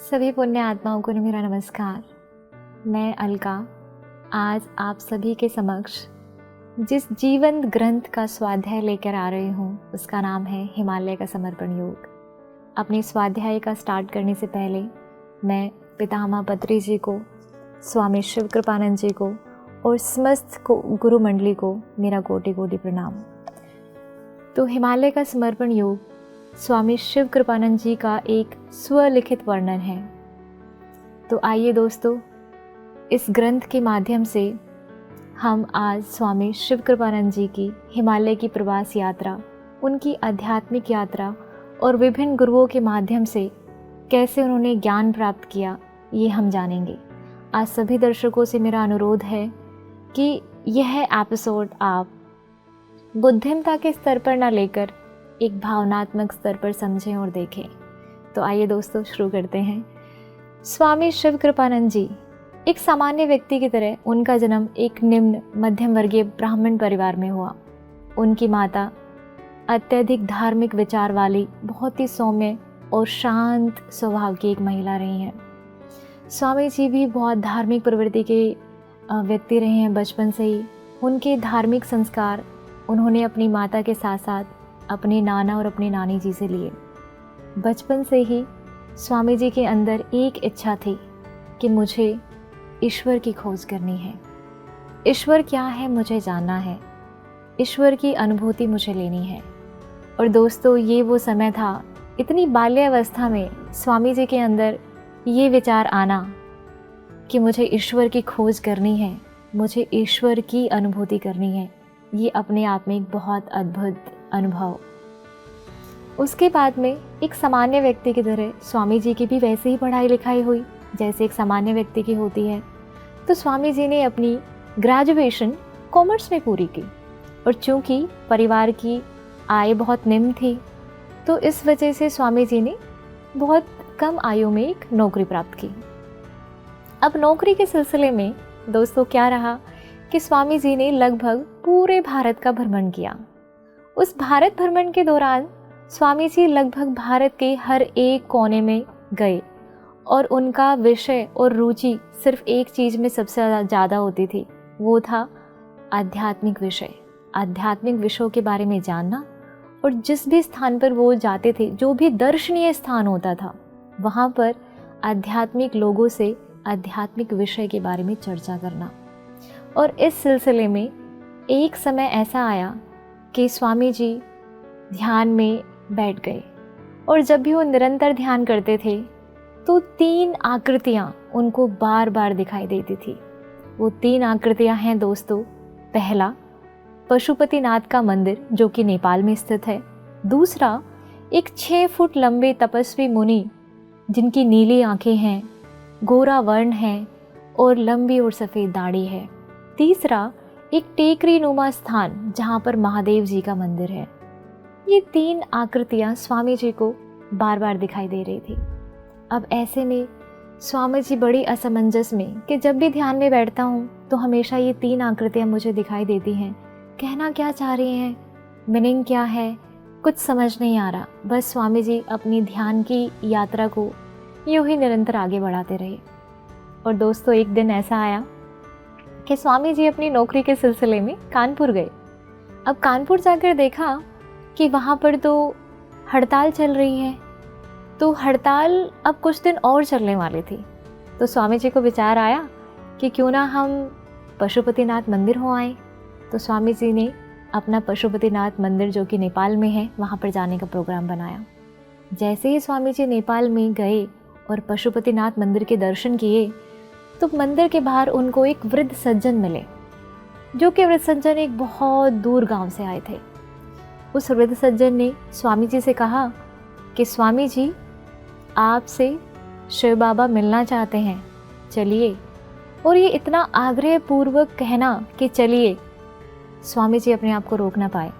सभी पुण्य आत्माओं को मेरा नमस्कार। मैं अलका आज आप सभी के समक्ष जिस जीवंत ग्रंथ का स्वाध्याय लेकर आ रही हूँ उसका नाम है हिमालय का समर्पण योग। अपने स्वाध्याय का स्टार्ट करने से पहले मैं पितामह पत्री जी को, स्वामी शिव कृपानंद जी को और समस्त गुरु मंडली को मेरा कोटि कोटि प्रणाम। तो हिमालय का समर्पण योग स्वामी शिव कृपानंद जी का एक स्वलिखित वर्णन है। तो आइए दोस्तों, इस ग्रंथ के माध्यम से हम आज स्वामी शिव कृपानंद जी की हिमालय की प्रवास यात्रा, उनकी आध्यात्मिक यात्रा और विभिन्न गुरुओं के माध्यम से कैसे उन्होंने ज्ञान प्राप्त किया, ये हम जानेंगे। आज सभी दर्शकों से मेरा अनुरोध है कि यह एपिसोड आप बुद्धिमता के स्तर पर ना लेकर एक भावनात्मक स्तर पर समझें और देखें। तो आइए दोस्तों शुरू करते हैं। स्वामी शिव कृपानंद जी एक सामान्य व्यक्ति की तरह उनका जन्म एक निम्न मध्यम वर्गीय ब्राह्मण परिवार में हुआ। उनकी माता अत्यधिक धार्मिक विचार वाली, बहुत ही सौम्य और शांत स्वभाव की एक महिला रही हैं। स्वामी जी भी बहुत धार्मिक प्रवृत्ति के व्यक्ति रहे हैं। बचपन से ही उनके धार्मिक संस्कार उन्होंने अपनी माता के साथ साथ अपने नाना और अपनी नानी जी से लिए। बचपन से ही स्वामी जी के अंदर एक इच्छा थी कि मुझे ईश्वर की खोज करनी है। ईश्वर क्या है मुझे जानना है, ईश्वर की अनुभूति मुझे लेनी है। और दोस्तों, ये वो समय था, इतनी बाल्यावस्था में स्वामी जी के अंदर ये विचार आना कि मुझे ईश्वर की खोज करनी है, मुझे ईश्वर की अनुभूति करनी है। ये अपने आप में एक बहुत अद्भुत अनुभव। उसके बाद में एक सामान्य व्यक्ति की तरह स्वामी जी की भी वैसे ही पढ़ाई लिखाई हुई जैसे एक सामान्य व्यक्ति की होती है। तो स्वामी जी ने अपनी ग्रेजुएशन कॉमर्स में पूरी की और चूंकि परिवार की आय बहुत निम्न थी तो इस वजह से स्वामी जी ने बहुत कम आयु में एक नौकरी प्राप्त की। अब नौकरी के सिलसिले में दोस्तों क्या रहा कि स्वामी जी ने लगभग पूरे भारत का भ्रमण किया। उस भारत भ्रमण के दौरान स्वामी जी लगभग भारत के हर एक कोने में गए और उनका विषय और रुचि सिर्फ एक चीज़ में सबसे ज़्यादा होती थी, वो था आध्यात्मिक विषय। आध्यात्मिक विषयों के बारे में जानना। और जिस भी स्थान पर वो जाते थे, जो भी दर्शनीय स्थान होता था, वहाँ पर आध्यात्मिक लोगों से आध्यात्मिक विषय के बारे में चर्चा करना। और इस सिलसिले में एक समय ऐसा आया कि स्वामी जी ध्यान में बैठ गए और जब भी वो निरंतर ध्यान करते थे तो 3 आकृतियाँ उनको बार बार दिखाई देती थी। वो 3 आकृतियाँ हैं दोस्तों। पहला, पशुपतिनाथ का मंदिर जो कि नेपाल में स्थित है। दूसरा, एक 6 फुट लंबे तपस्वी मुनि जिनकी नीली आंखें हैं, गोरा वर्ण है और लंबी और सफ़ेद दाढ़ी है। तीसरा, एक टेकरी नुमा स्थान जहाँ पर महादेव जी का मंदिर है। ये 3 आकृतियाँ स्वामी जी को बार बार दिखाई दे रही थी। अब ऐसे में स्वामी जी बड़ी असमंजस में कि जब भी ध्यान में बैठता हूँ तो हमेशा ये 3 आकृतियाँ मुझे दिखाई देती हैं। कहना क्या चाह रही हैं, मीनिंग क्या है, कुछ समझ नहीं आ रहा। बस स्वामी जी अपनी ध्यान की यात्रा को यूँ ही निरंतर आगे बढ़ाते रहे। और दोस्तों, एक दिन ऐसा आया कि स्वामी जी अपनी नौकरी के सिलसिले में कानपुर गए। अब कानपुर जाकर देखा कि वहाँ पर तो हड़ताल चल रही है। तो हड़ताल अब कुछ दिन और चलने वाली थी। तो स्वामी जी को विचार आया कि क्यों ना हम पशुपतिनाथ मंदिर हो आए। तो स्वामी जी ने अपना पशुपतिनाथ मंदिर जो कि नेपाल में है, वहाँ पर जाने का प्रोग्राम बनाया। जैसे ही स्वामी जी नेपाल में गए और पशुपतिनाथ मंदिर के दर्शन किए तो मंदिर के बाहर उनको एक वृद्ध सज्जन मिले, जो कि वृद्ध सज्जन एक बहुत दूर गांव से आए थे। उस वृद्ध सज्जन ने स्वामी जी से कहा कि स्वामी जी, आपसे शिव बाबा मिलना चाहते हैं, चलिए। और ये इतना आग्रह पूर्वक कहना कि चलिए, स्वामी जी अपने आप को रोक ना पाए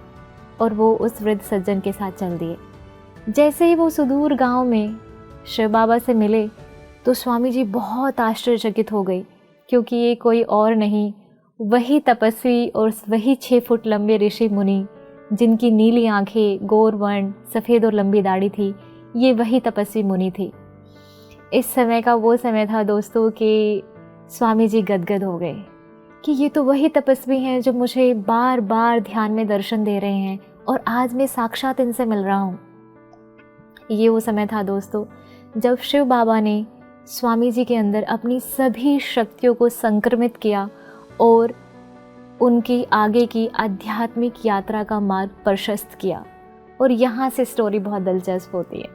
और वो उस वृद्ध सज्जन के साथ चल दिए। जैसे ही वो सुदूर गांव में शिव बाबा से मिले तो स्वामी जी बहुत आश्चर्यचकित हो गई, क्योंकि ये कोई और नहीं, वही तपस्वी और वही 6 फुट लंबे ऋषि मुनि जिनकी नीली आंखें, गोर वर्ण, सफ़ेद और लंबी दाढ़ी थी, ये वही तपस्वी मुनि थी। इस समय का वो समय था दोस्तों कि स्वामी जी गदगद हो गए कि ये तो वही तपस्वी हैं जो मुझे बार बार ध्यान में दर्शन दे रहे हैं और आज मैं साक्षात इनसे मिल रहा हूँ। ये वो समय था दोस्तों जब शिव बाबा ने स्वामी जी के अंदर अपनी सभी शक्तियों को संक्रमित किया और उनकी आगे की आध्यात्मिक यात्रा का मार्ग प्रशस्त किया। और यहाँ से स्टोरी बहुत दिलचस्प होती है।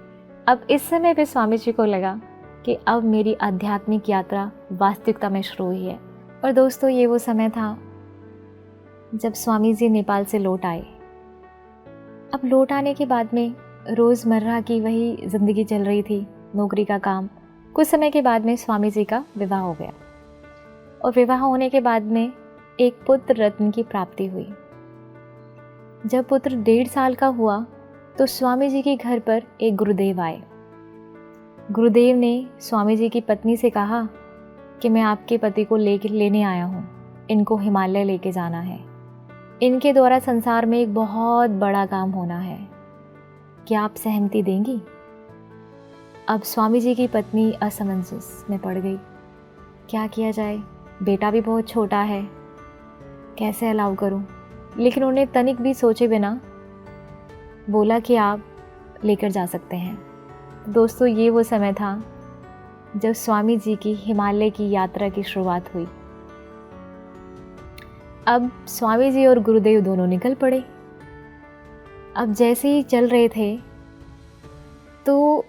अब इस समय पे स्वामी जी को लगा कि अब मेरी आध्यात्मिक यात्रा वास्तविकता में शुरू हुई है। और दोस्तों ये वो समय था जब स्वामी जी नेपाल से लौट आए। अब लौट आने के बाद में रोज़मर्रा की वही ज़िंदगी चल रही थी, नौकरी का काम। कुछ समय के बाद में स्वामी जी का विवाह हो गया और विवाह होने के बाद में एक पुत्र रत्न की प्राप्ति हुई। जब पुत्र 1.5 साल का हुआ तो स्वामी जी के घर पर एक गुरुदेव आए। गुरुदेव ने स्वामी जी की पत्नी से कहा कि मैं आपके पति को लेने आया हूँ, इनको हिमालय लेके जाना है, इनके द्वारा संसार में एक बहुत बड़ा काम होना है, क्या आप सहमति देंगी? अब स्वामी जी की पत्नी असमंजस में पड़ गई, क्या किया जाए, बेटा भी बहुत छोटा है, कैसे अलाउ करूं? लेकिन उन्हें तनिक भी सोचे बिना बोला कि आप लेकर जा सकते हैं। दोस्तों ये वो समय था जब स्वामी जी की हिमालय की यात्रा की शुरुआत हुई। अब स्वामी जी और गुरुदेव दोनों निकल पड़े। अब जैसे ही चल रहे थे तो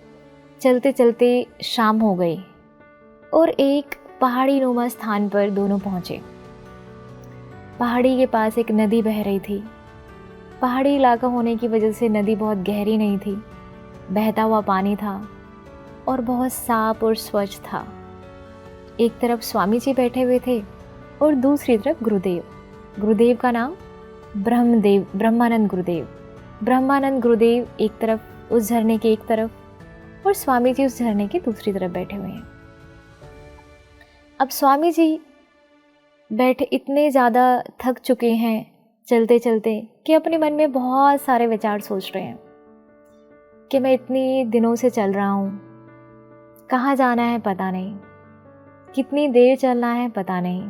चलते चलते शाम हो गई और एक पहाड़ी नुमा स्थान पर दोनों पहुँचे। पहाड़ी के पास एक नदी बह रही थी। पहाड़ी इलाका होने की वजह से नदी बहुत गहरी नहीं थी, बहता हुआ पानी था और बहुत साफ और स्वच्छ था। एक तरफ स्वामी जी बैठे हुए थे और दूसरी तरफ गुरुदेव। गुरुदेव का नाम ब्रह्मानंद गुरुदेव। ब्रह्मानंद गुरुदेव एक तरफ, उस झरने के एक तरफ, और स्वामी जी उस झरने की दूसरी तरफ बैठे हुए हैं। अब स्वामी जी बैठे इतने ज़्यादा थक चुके हैं चलते चलते कि अपने मन में बहुत सारे विचार सोच रहे हैं कि मैं इतनी दिनों से चल रहा हूँ, कहाँ जाना है पता नहीं, कितनी देर चलना है पता नहीं,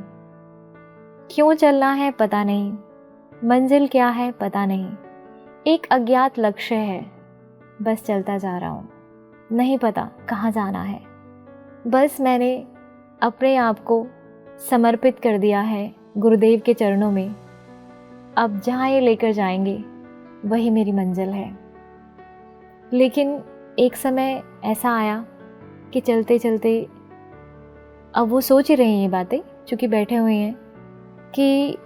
क्यों चलना है पता नहीं, मंजिल क्या है पता नहीं, एक अज्ञात लक्ष्य है, बस चलता जा रहा हूँ, नहीं पता कहाँ जाना है। बस मैंने अपने आप को समर्पित कर दिया है गुरुदेव के चरणों में। अब जहाँ ये लेकर जाएंगे वही मेरी मंजिल है। लेकिन एक समय ऐसा आया कि चलते चलते, अब वो सोच ही रहे हैं ये बातें चूँकि बैठे हुए हैं, कि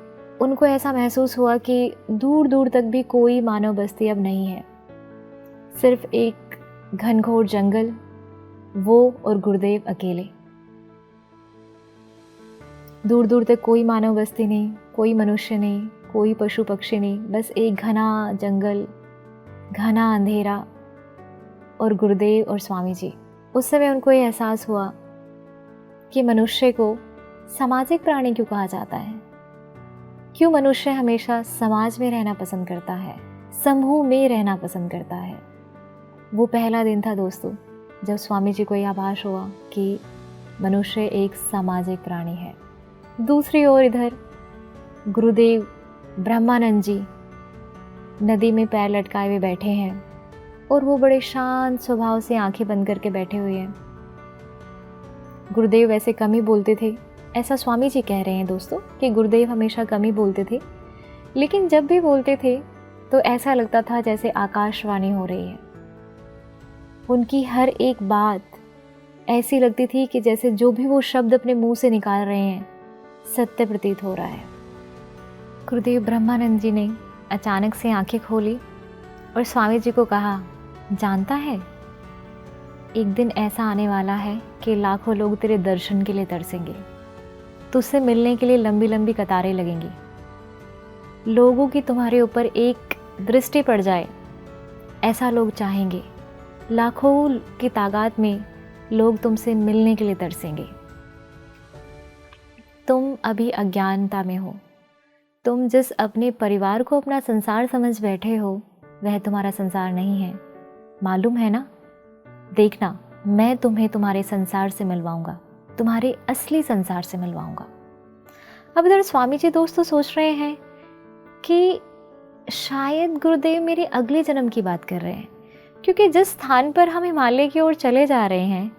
उनको ऐसा महसूस हुआ कि दूर दूर तक भी कोई मानव बस्ती अब नहीं है, सिर्फ एक घनघोर जंगल, वो और गुरुदेव अकेले। दूर दूर तक कोई मानव बस्ती नहीं, कोई मनुष्य नहीं, कोई पशु पक्षी नहीं, बस एक घना जंगल, घना अंधेरा और गुरुदेव और स्वामी जी। उस समय उनको ये एहसास हुआ कि मनुष्य को सामाजिक प्राणी क्यों कहा जाता है, क्यों मनुष्य हमेशा समाज में रहना पसंद करता है, समूह में रहना पसंद करता है। वो पहला दिन था दोस्तों जब स्वामी जी को यह आभास हुआ कि मनुष्य एक सामाजिक प्राणी है। दूसरी ओर इधर गुरुदेव ब्रह्मानंद जी नदी में पैर लटकाए हुए बैठे हैं और वो बड़े शांत स्वभाव से आंखें बंद करके बैठे हुए हैं। गुरुदेव वैसे कम ही बोलते थे, ऐसा स्वामी जी कह रहे हैं दोस्तों कि गुरुदेव हमेशा कम ही बोलते थे, लेकिन जब भी बोलते थे तो ऐसा लगता था जैसे आकाशवाणी हो रही है। उनकी हर एक बात ऐसी लगती थी कि जैसे जो भी वो शब्द अपने मुंह से निकाल रहे हैं सत्य प्रतीत हो रहा है। गुरुदेव ब्रह्मानंद जी ने अचानक से आंखें खोली और स्वामी जी को कहा, जानता है एक दिन ऐसा आने वाला है कि लाखों लोग तेरे दर्शन के लिए तरसेंगे, तुझसे मिलने के लिए लंबी लंबी कतारें लगेंगी, लोगों की तुम्हारे ऊपर एक दृष्टि पड़ जाए ऐसा लोग चाहेंगे, लाखों की तादाद में लोग तुमसे मिलने के लिए तरसेंगे। तुम अभी अज्ञानता में हो, तुम जिस अपने परिवार को अपना संसार समझ बैठे हो वह तुम्हारा संसार नहीं है, मालूम है ना? देखना मैं तुम्हें तुम्हारे संसार से मिलवाऊंगा, तुम्हारे असली संसार से मिलवाऊंगा। अब इधर स्वामी जी दोस्तों सोच रहे हैं कि शायद गुरुदेव मेरे अगले जन्म की बात कर रहे हैं, क्योंकि जिस स्थान पर हम हिमालय की ओर चले जा रहे हैं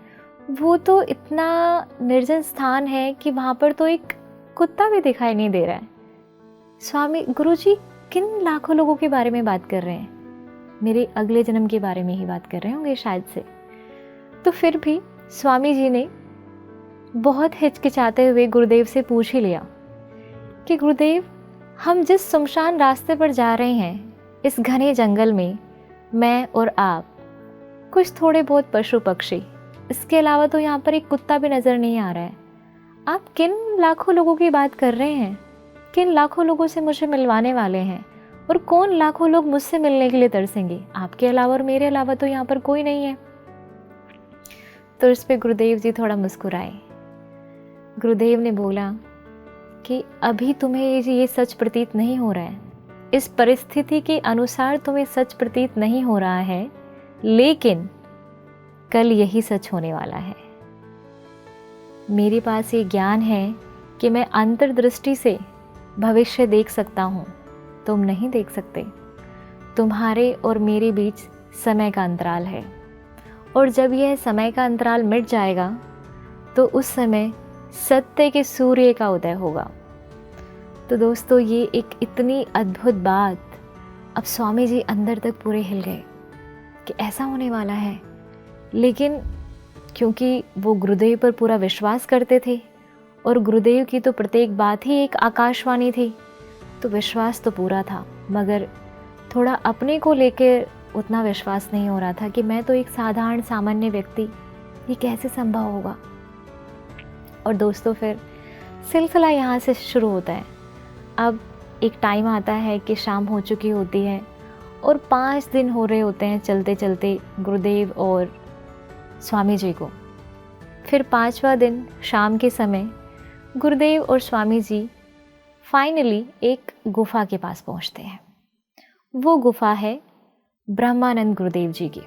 वो तो इतना निर्जन स्थान है कि वहाँ पर तो एक कुत्ता भी दिखाई नहीं दे रहा है। स्वामी गुरुजी किन लाखों लोगों के बारे में बात कर रहे हैं? मेरे अगले जन्म के बारे में ही बात कर रहे होंगे शायद से। तो फिर भी स्वामी जी ने बहुत हिचकिचाते हुए गुरुदेव से पूछ ही लिया कि गुरुदेव, हम जिस सुनसान रास्ते पर जा रहे हैं, इस घने जंगल में मैं और आप, कुछ थोड़े बहुत पशु पक्षी, इसके अलावा तो यहाँ पर एक कुत्ता भी नज़र नहीं आ रहा है। आप किन लाखों लोगों की बात कर रहे हैं? किन लाखों लोगों से मुझे मिलवाने वाले हैं? और कौन लाखों लोग मुझसे मिलने के लिए तरसेंगे? आपके अलावा और मेरे अलावा तो यहाँ पर कोई नहीं है। तो इस पे गुरुदेव जी थोड़ा मुस्कुराए। गुरुदेव ने बोला कि अभी तुम्हें ये सच प्रतीत नहीं हो रहा है, इस परिस्थिति के अनुसार तुम्हें सच प्रतीत नहीं हो रहा है, लेकिन कल यही सच होने वाला है। मेरे पास ये ज्ञान है कि मैं अंतर्दृष्टि से भविष्य देख सकता हूँ, तुम नहीं देख सकते। तुम्हारे और मेरे बीच समय का अंतराल है, और जब यह समय का अंतराल मिट जाएगा तो उस समय सत्य के सूर्य का उदय होगा। तो दोस्तों, ये एक इतनी अद्भुत बात, अब स्वामी जी अंदर तक पूरे हिल गए कि ऐसा होने वाला है। लेकिन क्योंकि वो गुरुदेव पर पूरा विश्वास करते थे और गुरुदेव की तो प्रत्येक बात ही एक आकाशवाणी थी, तो विश्वास तो पूरा था, मगर थोड़ा अपने को लेकर उतना विश्वास नहीं हो रहा था कि मैं तो एक साधारण सामान्य व्यक्ति, ये कैसे संभव होगा। और दोस्तों, फिर सिलसिला यहाँ से शुरू होता है। अब एक टाइम आता है कि शाम हो चुकी होती है और 5 दिन हो रहे होते हैं चलते चलते गुरुदेव और स्वामी जी को। फिर 5वां दिन शाम के समय गुरुदेव और स्वामी जी फाइनली एक गुफा के पास पहुंचते हैं। वो गुफा है ब्रह्मानंद गुरुदेव जी की।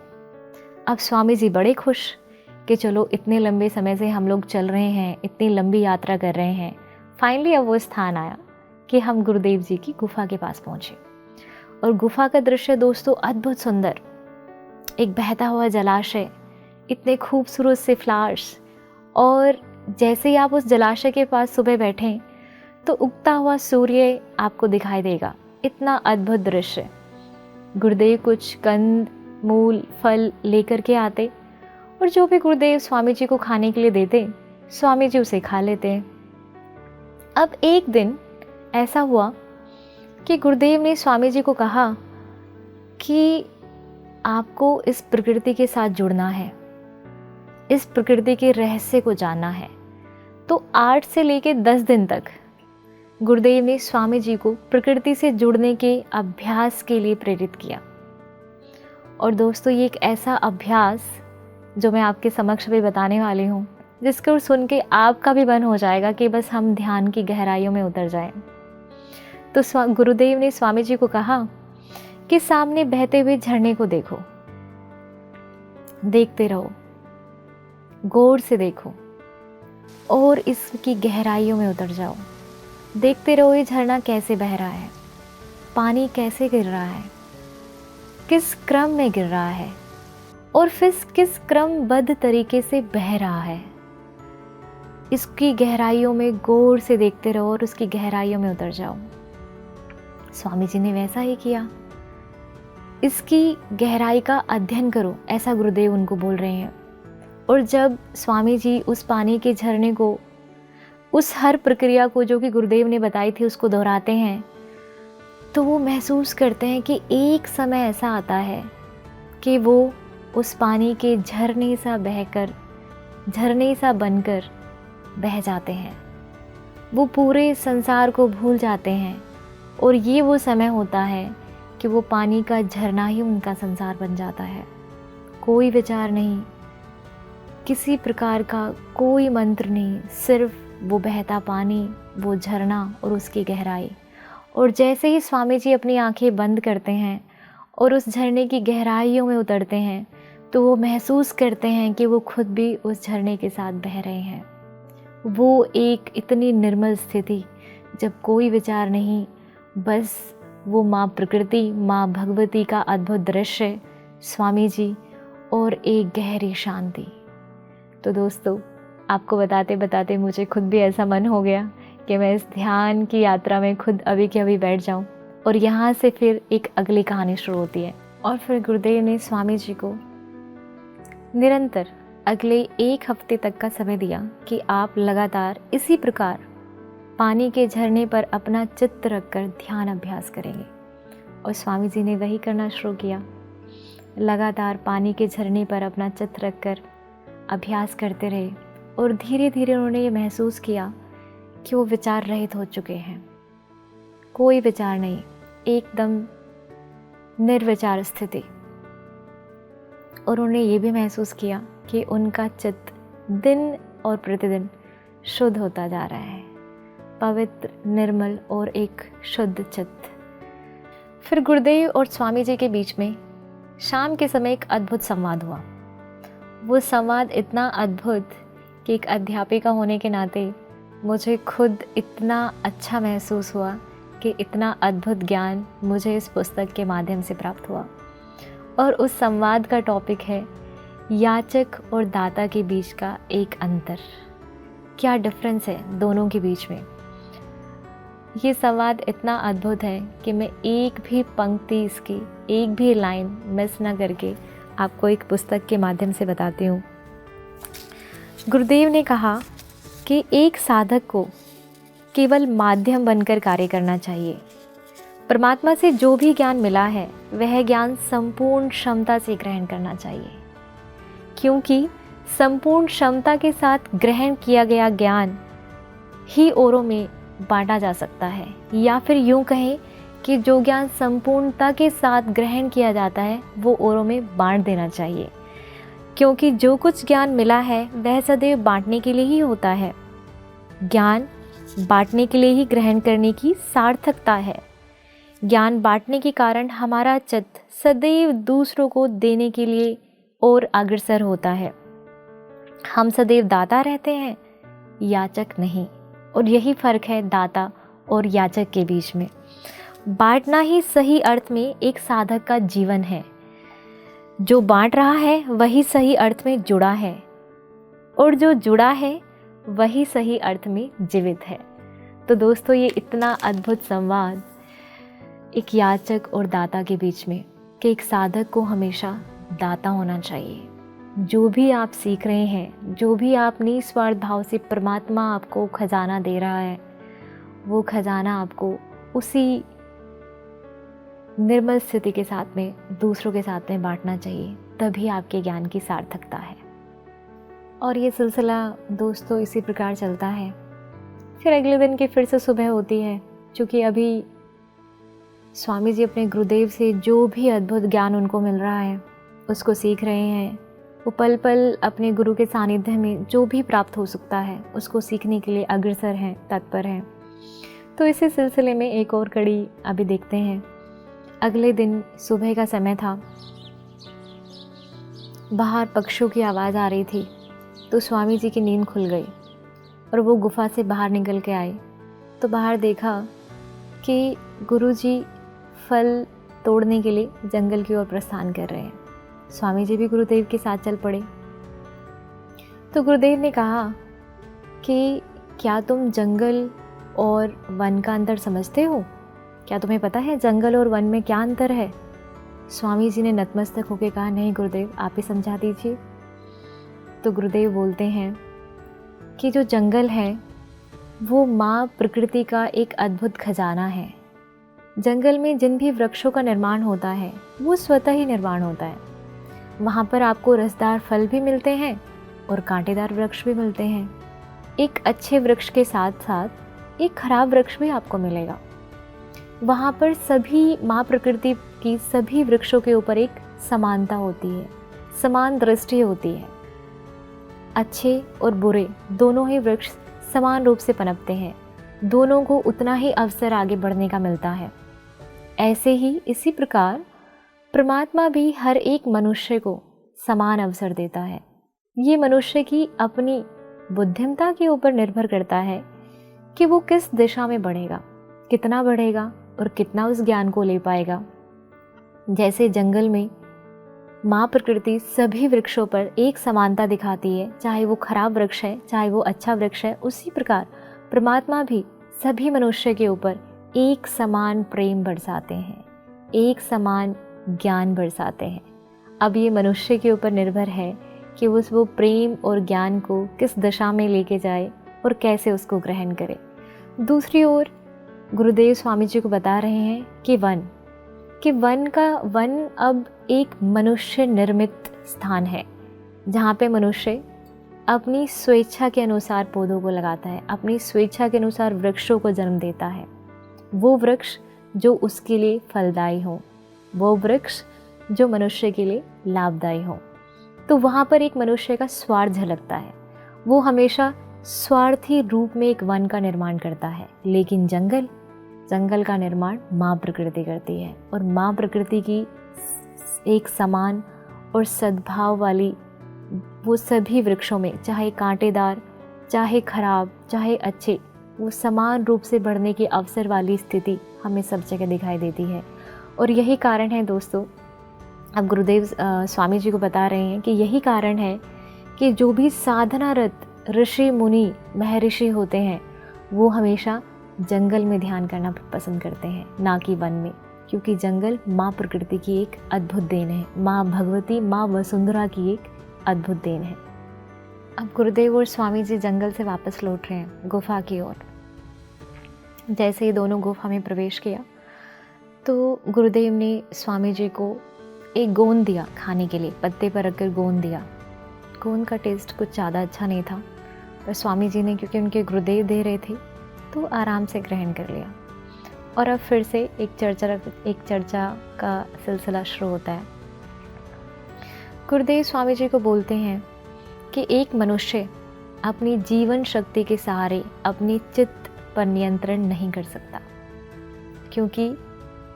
अब स्वामी जी बड़े खुश कि चलो इतने लंबे समय से हम लोग चल रहे हैं, इतनी लंबी यात्रा कर रहे हैं, फाइनली अब वो स्थान आया कि हम गुरुदेव जी की गुफा के पास पहुंचे। और गुफा का दृश्य दोस्तों अद्भुत सुंदर, एक बहता हुआ जलाशय, इतने खूबसूरत से फ्लावर्स, और जैसे ही आप उस जलाशय के पास सुबह बैठें तो उगता हुआ सूर्य आपको दिखाई देगा। इतना अद्भुत दृश्य। गुरुदेव कुछ कंद, मूल, फल लेकर के आते और जो भी गुरुदेव स्वामी जी को खाने के लिए देते, स्वामी जी उसे खा लेते। अब एक दिन ऐसा हुआ कि गुरुदेव ने स्वामी जी को कहा कि आपको इस प्रकृति के साथ जुड़ना है, इस प्रकृति के रहस्य को जानना है। तो 8 से लेकर 10 दिन तक गुरुदेव ने स्वामी जी को प्रकृति से जुड़ने के अभ्यास के लिए प्रेरित किया। और दोस्तों, ये एक ऐसा अभ्यास जो मैं आपके समक्ष भी बताने वाली हूँ, जिसको सुन के आपका भी मन हो जाएगा कि बस हम ध्यान की गहराइयों में उतर जाएं। तो गुरुदेव ने स्वामी जी को कहा कि सामने बहते हुए झरने को देखो, देखते रहो, गौर से देखो और इसकी गहराइयों में उतर जाओ। देखते रहो ये झरना कैसे बह रहा है, पानी कैसे गिर रहा है, किस क्रम में गिर रहा है और फिर किस क्रमबद्ध तरीके से बह रहा है। इसकी गहराइयों में गौर से देखते रहो और उसकी गहराइयों में उतर जाओ। स्वामी जी ने वैसा ही किया। इसकी गहराई का अध्ययन करो, ऐसा गुरुदेव उनको बोल रहे हैं। और जब स्वामी जी उस पानी के झरने को, उस हर प्रक्रिया को जो कि गुरुदेव ने बताई थी उसको दोहराते हैं, तो वो महसूस करते हैं कि एक समय ऐसा आता है कि वो उस पानी के झरने सा बहकर, झरने सा बनकर बह जाते हैं। वो पूरे संसार को भूल जाते हैं और ये वो समय होता है कि वो पानी का झरना ही उनका संसार बन जाता है। कोई विचार नहीं, किसी प्रकार का कोई मंत्र नहीं, सिर्फ वो बहता पानी, वो झरना और उसकी गहराई। और जैसे ही स्वामी जी अपनी आंखें बंद करते हैं और उस झरने की गहराइयों में उतरते हैं, तो वो महसूस करते हैं कि वो खुद भी उस झरने के साथ बह रहे हैं। वो एक इतनी निर्मल स्थिति, जब कोई विचार नहीं, बस वो माँ प्रकृति, माँ भगवती का अद्भुत दृश्य, स्वामी जी और एक गहरी शांति। तो दोस्तों, आपको बताते बताते मुझे खुद भी ऐसा मन हो गया कि मैं इस ध्यान की यात्रा में खुद अभी के अभी बैठ जाऊं। और यहाँ से फिर एक अगली कहानी शुरू होती है। और फिर गुरुदेव ने स्वामी जी को निरंतर अगले 1 हफ्ते तक का समय दिया कि आप लगातार इसी प्रकार पानी के झरने पर अपना चित्त रखकर ध्यान अभ्यास करेंगे। और स्वामी जी ने वही करना शुरू किया। लगातार पानी के झरने पर अपना चित्त रखकर अभ्यास करते रहे और धीरे धीरे उन्होंने ये महसूस किया कि वो विचार रहित हो चुके हैं। कोई विचार नहीं, एकदम निर्विचार स्थिति। और उन्होंने ये भी महसूस किया कि उनका चित्त दिन और प्रतिदिन शुद्ध होता जा रहा है, पवित्र, निर्मल और एक शुद्ध चित्त। फिर गुरुदेव और स्वामी जी के बीच में शाम के समय एक अद्भुत संवाद हुआ। वो संवाद इतना अद्भुत कि एक अध्यापिका होने के नाते मुझे खुद इतना अच्छा महसूस हुआ कि इतना अद्भुत ज्ञान मुझे इस पुस्तक के माध्यम से प्राप्त हुआ। और उस संवाद का टॉपिक है याचक और दाता के बीच का एक अंतर। क्या डिफरेंस है दोनों के बीच में। ये संवाद इतना अद्भुत है कि मैं एक भी पंक्ति इसकी, एक भी लाइन मिस ना करके आपको एक पुस्तक के माध्यम से बताती हूँ। गुरुदेव ने कहा कि एक साधक को केवल माध्यम बनकर कार्य करना चाहिए। परमात्मा से जो भी ज्ञान मिला है वह ज्ञान संपूर्ण क्षमता से ग्रहण करना चाहिए, क्योंकि संपूर्ण क्षमता के साथ ग्रहण किया गया ज्ञान ही औरों में बांटा जा सकता है। या फिर यूँ कहें कि जो ज्ञान संपूर्णता के साथ ग्रहण किया जाता है वो औरों में बांट देना चाहिए, क्योंकि जो कुछ ज्ञान मिला है वह सदैव बांटने के लिए ही होता है। ज्ञान बांटने के लिए ही ग्रहण करने की सार्थकता है। ज्ञान बांटने के कारण हमारा चित्त सदैव दूसरों को देने के लिए और अग्रसर होता है। हम सदैव दाता रहते हैं, याचक नहीं। और यही फ़र्क है दाता और याचक के बीच में। बांटना ही सही अर्थ में एक साधक का जीवन है। जो बांट रहा है वही सही अर्थ में जुड़ा है, और जो जुड़ा है वही सही अर्थ में जीवित है। तो दोस्तों, ये इतना अद्भुत संवाद एक याचक और दाता के बीच में कि एक साधक को हमेशा दाता होना चाहिए। जो भी आप सीख रहे हैं, जो भी आप निस्वार्थ भाव से परमात्मा आपको खजाना दे रहा है, वो खजाना आपको उसी निर्मल स्थिति के साथ में दूसरों के साथ में बांटना चाहिए, तभी आपके ज्ञान की सार्थकता है। और ये सिलसिला दोस्तों इसी प्रकार चलता है। फिर अगले दिन की फिर से सुबह होती है। क्योंकि अभी स्वामी जी अपने गुरुदेव से जो भी अद्भुत ज्ञान उनको मिल रहा है उसको सीख रहे हैं। वो पल पल अपने गुरु के सानिध्य में जो भी प्राप्त हो सकता है उसको सीखने के लिए अग्रसर हैं, तत्पर हैं। तो इसी सिलसिले में एक और कड़ी अभी देखते हैं। अगले दिन सुबह का समय था, बाहर पक्षियों की आवाज़ आ रही थी। तो स्वामी जी की नींद खुल गई और वो गुफा से बाहर निकल के आए। तो बाहर देखा कि गुरुजी फल तोड़ने के लिए जंगल की ओर प्रस्थान कर रहे हैं। स्वामी जी भी गुरुदेव के साथ चल पड़े। तो गुरुदेव ने कहा कि क्या तुम जंगल और वन का अंतर समझते हो? क्या तुम्हें पता है जंगल और वन में क्या अंतर है? स्वामी जी ने नतमस्तक होकर कहा, नहीं गुरुदेव, आप ही समझा दीजिए। तो गुरुदेव बोलते हैं कि जो जंगल है वो माँ प्रकृति का एक अद्भुत खजाना है। जंगल में जिन भी वृक्षों का निर्माण होता है वो स्वतः ही निर्माण होता है। वहाँ पर आपको रसदार फल भी मिलते हैं और कांटेदार वृक्ष भी मिलते हैं। एक अच्छे वृक्ष के साथ साथ एक खराब वृक्ष भी आपको मिलेगा। वहाँ पर सभी माँ प्रकृति की सभी वृक्षों के ऊपर एक समानता होती है, समान दृष्टि होती है। अच्छे और बुरे दोनों ही वृक्ष समान रूप से पनपते हैं, दोनों को उतना ही अवसर आगे बढ़ने का मिलता है। ऐसे ही इसी प्रकार परमात्मा भी हर एक मनुष्य को समान अवसर देता है। ये मनुष्य की अपनी बुद्धिमत्ता के ऊपर निर्भर करता है कि वो किस दिशा में बढ़ेगा, कितना बढ़ेगा और कितना उस ज्ञान को ले पाएगा। जैसे जंगल में माँ प्रकृति सभी वृक्षों पर एक समानता दिखाती है, चाहे वो खराब वृक्ष है चाहे वो अच्छा वृक्ष है, उसी प्रकार परमात्मा भी सभी मनुष्य के ऊपर एक समान प्रेम बरसाते हैं, एक समान ज्ञान बरसाते हैं। अब ये मनुष्य के ऊपर निर्भर है कि वो प्रेम और ज्ञान को किस दिशा में लेके जाए और कैसे उसको ग्रहण करे। दूसरी ओर गुरुदेव स्वामी जी को बता रहे हैं कि वन अब एक मनुष्य निर्मित स्थान है, जहाँ पे मनुष्य अपनी स्वेच्छा के अनुसार पौधों को लगाता है, अपनी स्वेच्छा के अनुसार वृक्षों को जन्म देता है। वो वृक्ष जो उसके लिए फलदायी हो, वो वृक्ष जो मनुष्य के लिए लाभदायी हो। तो वहाँ पर एक मनुष्य का स्वार्थ झलकता है। वो हमेशा स्वार्थी रूप में एक वन का निर्माण करता है, लेकिन जंगल का निर्माण माँ प्रकृति करती है। और माँ प्रकृति की एक समान और सद्भाव वाली वो सभी वृक्षों में, चाहे कांटेदार, चाहे खराब, चाहे अच्छे, वो समान रूप से बढ़ने की अवसर वाली स्थिति हमें सब जगह दिखाई देती है। और यही कारण है दोस्तों, अब गुरुदेव स्वामी जी को बता रहे हैं कि यही कारण है कि जो भी साधनारत ऋषि मुनि महर्षि होते हैं वो हमेशा जंगल में ध्यान करना पसंद करते हैं, ना कि वन में, क्योंकि जंगल माँ प्रकृति की एक अद्भुत देन है, माँ भगवती, माँ वसुंधरा की एक अद्भुत देन है। अब गुरुदेव और स्वामी जी जंगल से वापस लौट रहे हैं गुफा की ओर। जैसे ही दोनों गुफा में प्रवेश किया तो गुरुदेव ने स्वामी जी को एक गोंद दिया खाने के लिए, पत्ते पर रखकर गोंद दिया। गोंद का टेस्ट कुछ ज़्यादा अच्छा नहीं था, पर स्वामी जी ने, क्योंकि उनके गुरुदेव दे रहे थे, तो आराम से ग्रहण कर लिया। और अब फिर से एक चर्चा का सिलसिला शुरू होता है। गुरुदेव स्वामी जी को बोलते हैं कि एक मनुष्य अपनी जीवन शक्ति के सहारे अपनी चित्त पर नियंत्रण नहीं कर सकता, क्योंकि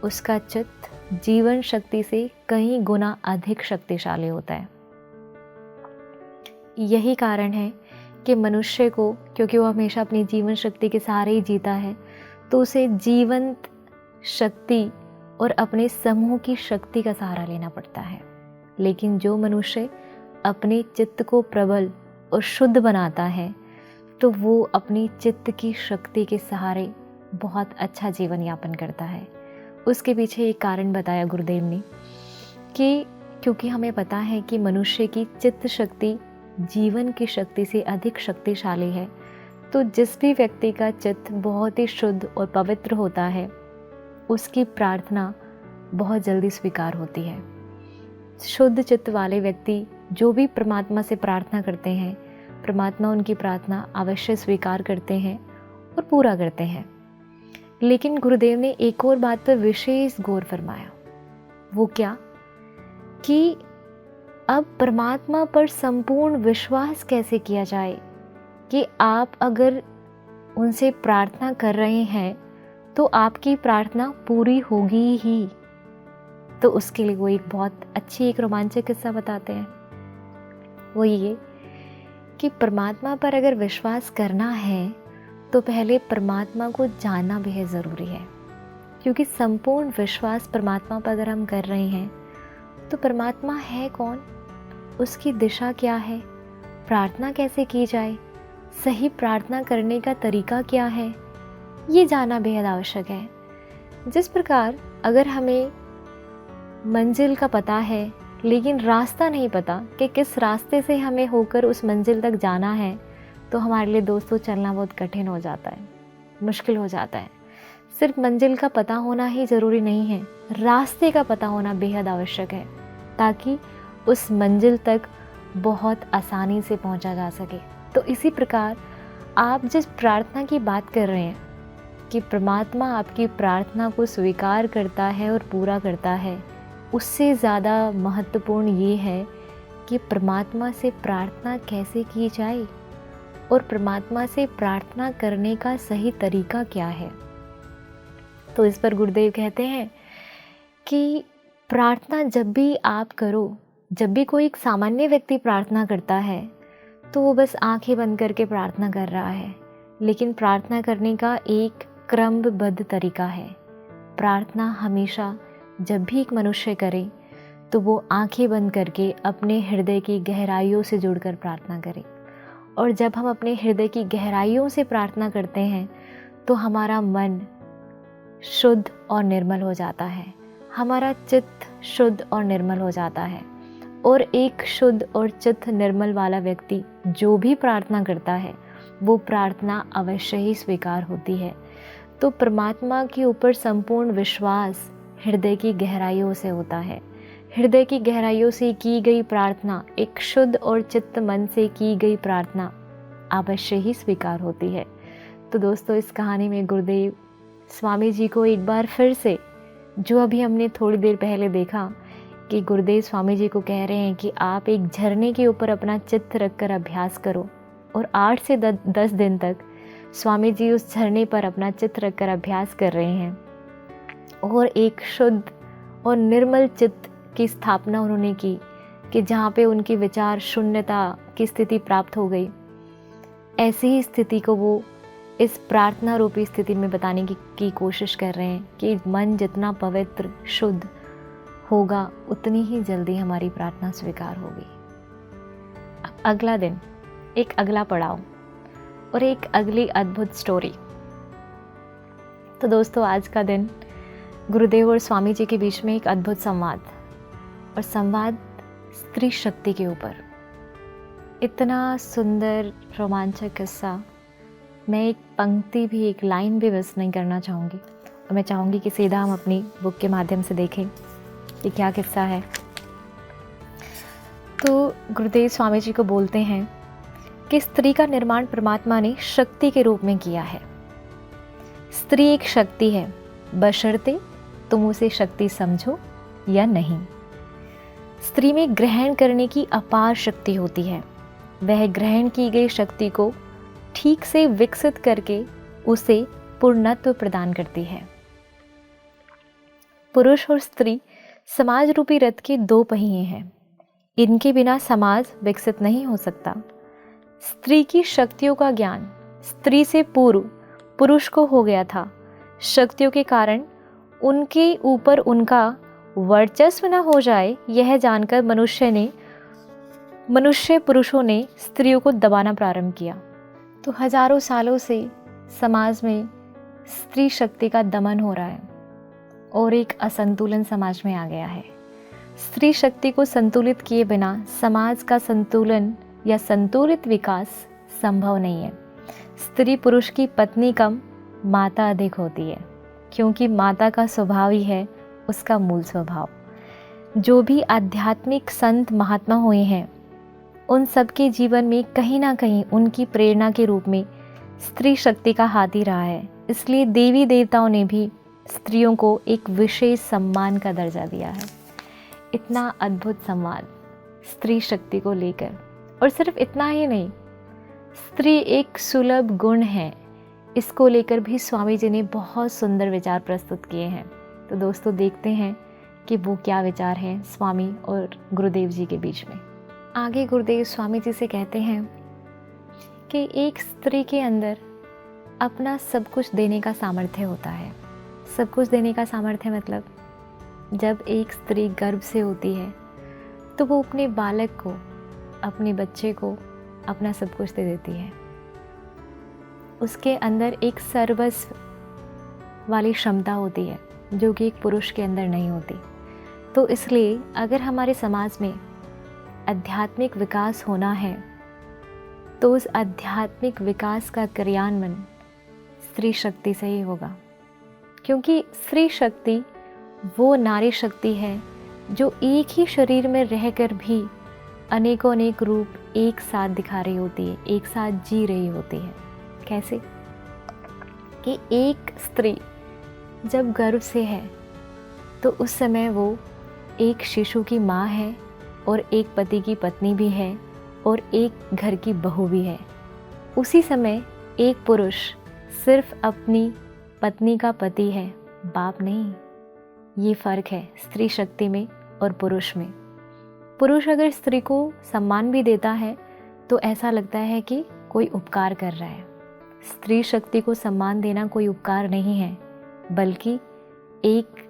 उसका चित्त जीवन शक्ति से कई गुना अधिक शक्तिशाली होता है। यही कारण है कि मनुष्य को, क्योंकि वो हमेशा अपनी जीवन शक्ति के सहारे ही जीता है, तो उसे जीवंत शक्ति और अपने समूह की शक्ति का सहारा लेना पड़ता है। लेकिन जो मनुष्य अपने चित्त को प्रबल और शुद्ध बनाता है, तो वो अपनी चित्त की शक्ति के सहारे बहुत अच्छा जीवन यापन करता है। उसके पीछे एक कारण बताया गुरुदेव ने कि क्योंकि हमें पता है कि मनुष्य की चित्त शक्ति जीवन की शक्ति से अधिक शक्तिशाली है, तो जिस भी व्यक्ति का चित्त बहुत ही शुद्ध और पवित्र होता है, उसकी प्रार्थना बहुत जल्दी स्वीकार होती है। शुद्ध चित्त वाले व्यक्ति जो भी परमात्मा से प्रार्थना करते हैं, परमात्मा उनकी प्रार्थना अवश्य स्वीकार करते हैं और पूरा करते हैं। लेकिन गुरुदेव ने एक और बात पर विशेष गौर फरमाया। वो क्या कि अब परमात्मा पर संपूर्ण विश्वास कैसे किया जाए कि आप अगर उनसे प्रार्थना कर रहे हैं तो आपकी प्रार्थना पूरी होगी ही। तो उसके लिए वो एक बहुत अच्छी एक रोमांचक किस्सा बताते हैं। वो ये कि परमात्मा पर अगर विश्वास करना है तो पहले परमात्मा को जानना बेहद ज़रूरी है, क्योंकि संपूर्ण विश्वास परमात्मा पर अगर हम कर रहे हैं तो परमात्मा है कौन, उसकी दिशा क्या है, प्रार्थना कैसे की जाए, सही प्रार्थना करने का तरीका क्या है, ये जानना बेहद आवश्यक है। जिस प्रकार अगर हमें मंजिल का पता है लेकिन रास्ता नहीं पता कि किस रास्ते से हमें होकर उस मंजिल तक जाना है, तो हमारे लिए दोस्तों चलना बहुत कठिन हो जाता है, मुश्किल हो जाता है। सिर्फ मंजिल का पता होना ही ज़रूरी नहीं है, रास्ते का पता होना बेहद आवश्यक है, ताकि उस मंजिल तक बहुत आसानी से पहुंचा जा सके। तो इसी प्रकार आप जिस प्रार्थना की बात कर रहे हैं कि परमात्मा आपकी प्रार्थना को स्वीकार करता है और पूरा करता है, उससे ज़्यादा महत्वपूर्ण ये है कि परमात्मा से प्रार्थना कैसे की जाए और परमात्मा से प्रार्थना करने का सही तरीका क्या है। तो इस पर गुरुदेव कहते हैं कि प्रार्थना जब भी आप करो जब भी कोई एक सामान्य व्यक्ति प्रार्थना करता है तो वो बस आंखें बंद करके प्रार्थना कर रहा है, लेकिन प्रार्थना करने का एक क्रमबद्ध तरीका है। प्रार्थना हमेशा जब भी एक मनुष्य करे तो वो आंखें बंद करके अपने हृदय की गहराइयों से जुड़कर प्रार्थना करे। और जब हम अपने हृदय की गहराइयों से प्रार्थना करते हैं तो हमारा मन शुद्ध और निर्मल हो जाता है, हमारा चित्त शुद्ध और निर्मल हो जाता है। और एक शुद्ध और चित्त निर्मल वाला व्यक्ति जो भी प्रार्थना करता है वो प्रार्थना अवश्य ही स्वीकार होती है। तो परमात्मा के ऊपर संपूर्ण विश्वास हृदय की गहराइयों से होता है। हृदय की गहराइयों से की गई प्रार्थना, एक शुद्ध और चित्त मन से की गई प्रार्थना अवश्य ही स्वीकार होती है। तो दोस्तों, इस कहानी में गुरुदेव स्वामी जी को एक बार फिर से, जो अभी हमने थोड़ी देर पहले देखा कि गुरुदेव स्वामी जी को कह रहे हैं कि आप एक झरने के ऊपर अपना चित्त रखकर अभ्यास करो, और 8 से 10 दिन तक स्वामी जी उस झरने पर अपना चित्त रखकर अभ्यास कर रहे हैं और एक शुद्ध और निर्मल चित्त की स्थापना उन्होंने की कि जहाँ पे उनकी विचार शून्यता की स्थिति प्राप्त हो गई। ऐसी ही स्थिति को वो इस प्रार्थना रूपी स्थिति में बताने की कोशिश कर रहे हैं कि मन जितना पवित्र शुद्ध होगा उतनी ही जल्दी हमारी प्रार्थना स्वीकार होगी। अब अगला दिन, एक अगला पड़ाव और एक अगली अद्भुत स्टोरी। तो दोस्तों, आज का दिन गुरुदेव और स्वामी जी के बीच में एक अद्भुत संवाद, और संवाद स्त्री शक्ति के ऊपर। इतना सुंदर रोमांचक किस्सा, मैं एक पंक्ति भी, एक लाइन भी मिस नहीं करना चाहूँगी। और मैं चाहूँगी कि सीधा हम अपनी बुक के माध्यम से देखें कि क्या किस्सा है। तो गुरुदेव स्वामी जी को बोलते हैं कि स्त्री का निर्माण परमात्मा ने शक्ति के रूप में किया है। स्त्री एक शक्ति है, बशर्ते तुम उसे शक्ति समझो या नहीं। स्त्री में ग्रहण करने की अपार शक्ति होती है। वह ग्रहण की गई शक्ति को ठीक से विकसित करके उसे पूर्णत्व प्रदान करती है। पुरुष और स्त्री समाज रूपी रथ के 2 पहिए हैं। इनके बिना समाज विकसित नहीं हो सकता। स्त्री की शक्तियों का ज्ञान स्त्री से पूर्व पुरुष को हो गया था। शक्तियों के कारण उनके ऊपर उनका वर्चस्व न हो जाए, यह जानकर मनुष्य पुरुषों ने स्त्रियों को दबाना प्रारंभ किया। तो हजारों सालों से समाज में स्त्री शक्ति का दमन हो रहा है और एक असंतुलन समाज में आ गया है। स्त्री शक्ति को संतुलित किए बिना समाज का संतुलन या संतुलित विकास संभव नहीं है। स्त्री पुरुष की पत्नी कम, माता अधिक होती है, क्योंकि माता का स्वभाव ही है उसका मूल स्वभाव। जो भी आध्यात्मिक संत महात्मा हुए हैं, उन सबके जीवन में कहीं ना कहीं उनकी प्रेरणा के रूप में स्त्री शक्ति का हाथ ही रहा है। इसलिए देवी देवताओं ने भी स्त्रियों को एक विशेष सम्मान का दर्जा दिया है। इतना अद्भुत संवाद स्त्री शक्ति को लेकर। और सिर्फ इतना ही नहीं, स्त्री एक सुलभ गुण है, इसको लेकर भी स्वामी जी ने बहुत सुंदर विचार प्रस्तुत किए हैं। तो दोस्तों, देखते हैं कि वो क्या विचार हैं स्वामी और गुरुदेव जी के बीच में। आगे गुरुदेव स्वामी जी से कहते हैं कि एक स्त्री के अंदर अपना सब कुछ देने का सामर्थ्य होता है। सब कुछ देने का सामर्थ्य मतलब, जब एक स्त्री गर्भ से होती है तो वो अपने बालक को, अपने बच्चे को अपना सब कुछ दे देती है। उसके अंदर एक सर्वस्व वाली क्षमता होती है जो कि एक पुरुष के अंदर नहीं होती। तो इसलिए अगर हमारे समाज में आध्यात्मिक विकास होना है तो उस आध्यात्मिक विकास का क्रियान्वयन स्त्री शक्ति से ही होगा, क्योंकि स्त्री शक्ति वो नारी शक्ति है जो एक ही शरीर में रहकर भी अनेकों अनेक रूप एक साथ दिखा रही होती है, एक साथ जी रही होती है। कैसे कि एक स्त्री जब गर्भ से है तो उस समय वो एक शिशु की माँ है और एक पति की पत्नी भी है और एक घर की बहू भी है। उसी समय एक पुरुष सिर्फ अपनी पत्नी का पति है, बाप नहीं। ये फ़र्क है स्त्री शक्ति में और पुरुष में। पुरुष अगर स्त्री को सम्मान भी देता है तो ऐसा लगता है कि कोई उपकार कर रहा है। स्त्री शक्ति को सम्मान देना कोई उपकार नहीं है, बल्कि एक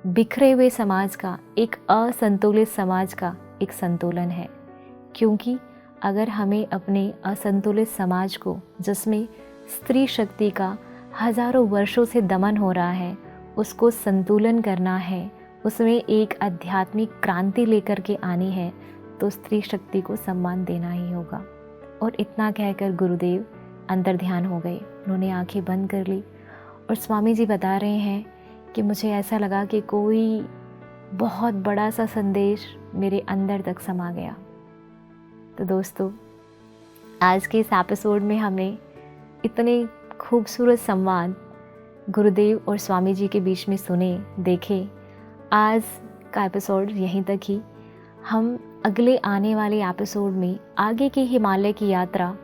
बिखरे हुए समाज का, एक असंतुलित समाज का एक संतुलन है। क्योंकि अगर हमें अपने असंतुलित समाज को, जिसमें स्त्री शक्ति का हजारों वर्षों से दमन हो रहा है, उसको संतुलन करना है, उसमें एक आध्यात्मिक क्रांति लेकर के आनी है, तो स्त्री शक्ति को सम्मान देना ही होगा। और इतना कहकर गुरुदेव अंतर ध्यान हो गए। उन्होंने आंखें बंद कर ली और स्वामी जी बता रहे हैं कि मुझे ऐसा लगा कि कोई बहुत बड़ा सा संदेश मेरे अंदर तक समा गया। तो दोस्तों, आज के इस एपिसोड में हमने इतने खूबसूरत संवाद गुरुदेव और स्वामी जी के बीच में सुने, देखे। आज का एपिसोड यहीं तक ही। हम अगले आने वाले एपिसोड में आगे की हिमालय की यात्रा,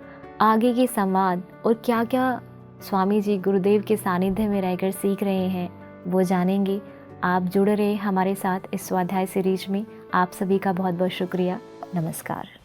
आगे के संवाद और क्या क्या स्वामी जी गुरुदेव के सानिध्य में रहकर सीख रहे हैं वो जानेंगे। आप जुड़ रहे हमारे साथ इस स्वाध्याय सीरीज में। आप सभी का बहुत बहुत शुक्रिया। नमस्कार।